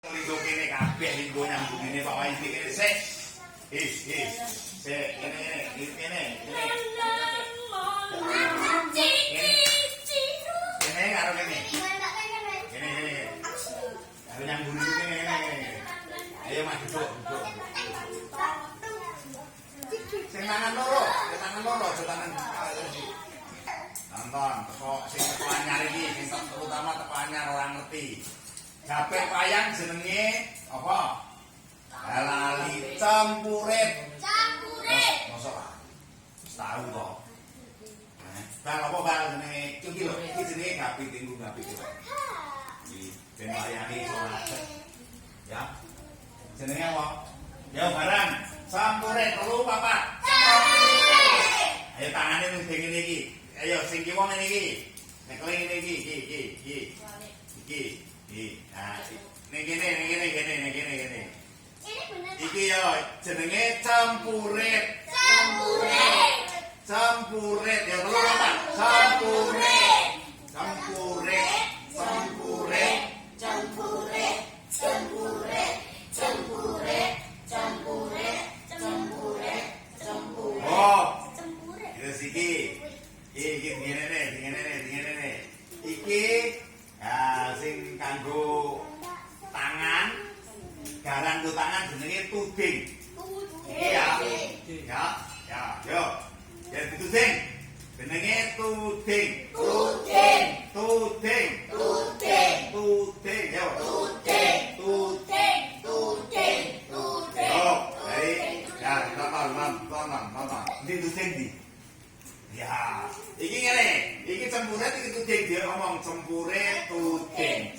Linggo kene kabeh linggo nyambung ini Pak Wahid kene sik. Sik kene. Kene karo kene. Kene. Karo nyambung itu kene. Ayo maju duduk. Sing tangan loro, aja tangan. Nonton, teko sing teko anyar iki, sing terutama teko anyar ora ngerti. Gape wayang jenenge apa? Lali campurit. Mosok ah. Tahu to. Bang apa bang jenenge? Iki lho, iki jenenge gapi tinggu gapi iki. Iki ben wayange salat. Ya. Jenenge apa? Ya barang campurit 3 4. Ayo tangane ning ngene iki. Ayo sing kiwa ngene iki. Nek ngene iki. Iki. Nah, ning kene. Iki yo jenenge campurit. Campurit ya lho Pak. Campurit. Oh. Terus iki ngene. Iki sing kanggo tangan, garang nggo tangan jenenge tuding. Iya. Ya, yo. Ya tuding. Jenenge tuding. Tuding. Yo. Oh, baik. Ya, nonton. Ini tuding di. Ya, iki ngene. Iki campurit iki tuding dia ngomong campurit tuding.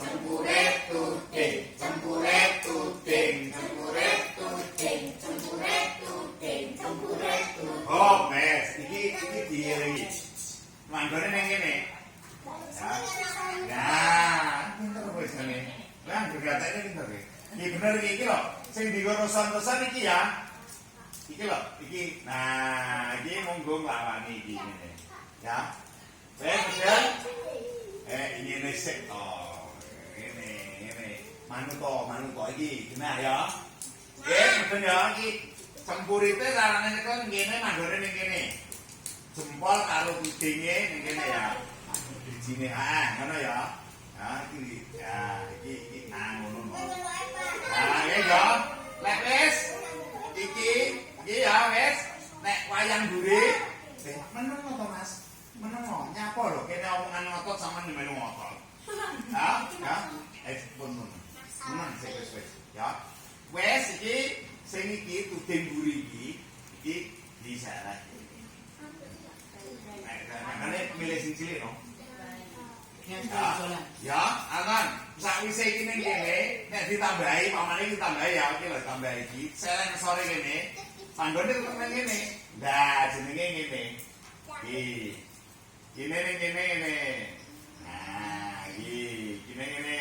Oh, mes, iki diiringi. Manggone ning kene. Nah, pinter wis ngene. Lah bergatane pinter iki. Iki bener iki lho. Sing digo rosan-rosan iki ya. Iki lho, iki. Nah, iki monggo nglawani iki ngene. Ya. Bener. Ini sik to. Ngene. Manut iki. Nah ya. Bener ya iki. Campurite carane nek ngene manggone ning kene. Jempol karo tudinge ning kene ya. Bijine ngono ya. Iki ngono. Nah, ya. Lek wis iki ya wis nek wayang mburi meneng to Mas. Meneng nyapa lho kene omongan ngotot sampean melu ngotot. Ya. Pun. Meneng wis. Ya. Wis iki sing iki tuding mburi iki disarah. Makane milih sing cilik no. Ya, aman. Sakwise iki ning kene, nek ditambahi, pamane ditambahi ya, iki lho tambah iki. Sereng sore kene, panggone tetep nang kene. Lah jenenge ngene. Iki. Kene ning kene ngene. Nah, iki kene ngene.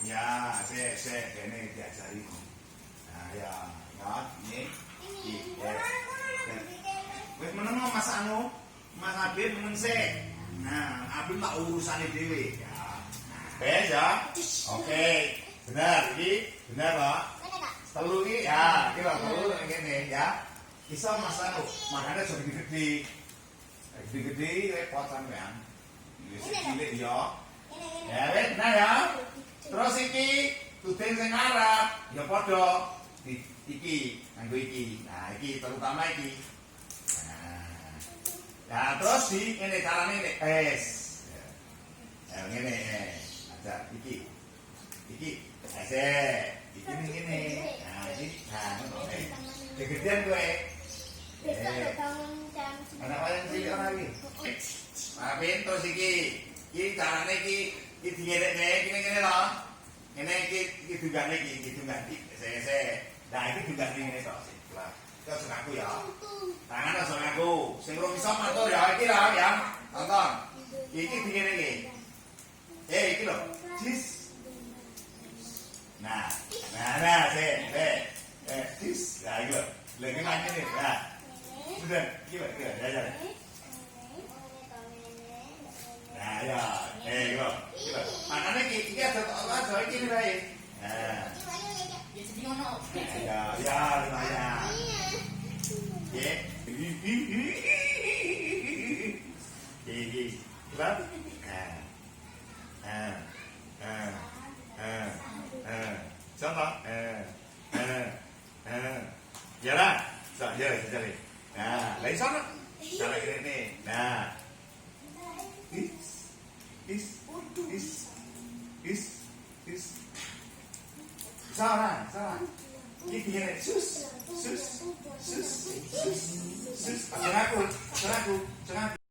Ya, sik kene diajari. Nah, ya, ini. Wis meneng Mas anu, Mas Abi meneng sik. Nah, Abi tak urusane dhewe. Ya. Wes ya. Oke. Benar iki, benar Pak. Telu iki ya, iki lho telu ngene ya. Iso Mas anu, makane aja gede-gede. Gede-gede repot sampean. Wis cilik ya. Ya wis benar ya. Terus iki tuding sing arep ya padha iki nganggo iki. Nah, iki terutama iki. Nah, terus di ngene carane nek es. Ya ngene. Aja iki. Asik. Iki ngene. Nah, iki ngono. Kegedean kowe. Anak wayang cilik ora iki. Mapin terus iki. Iki carane iki dingerekne iki ngene lho. Ngene iki dungane iki dungane. Sik. Nah, iki dungane ngene to sik. Lah, terus aku ya. Tangan aja aku. Sing ora iso matur ya iki lho ya. Tonton. Iki dingene iki. Iki lho. Jis. Nah, sik. Jis. Lah iki lho. Lagi mancing nih. Nah. Udah, iki lho, ya. Nah, ya. Iki lho. Makane iki aja iki baik. Nah. Ya, lumayan. Ya. Kelap. Contoh. Jalan. Jalan. Nah, lấy sót đó. Jalan cái này. Nah. Is. Sao nào? Cái kia này, sus. Jangan aku.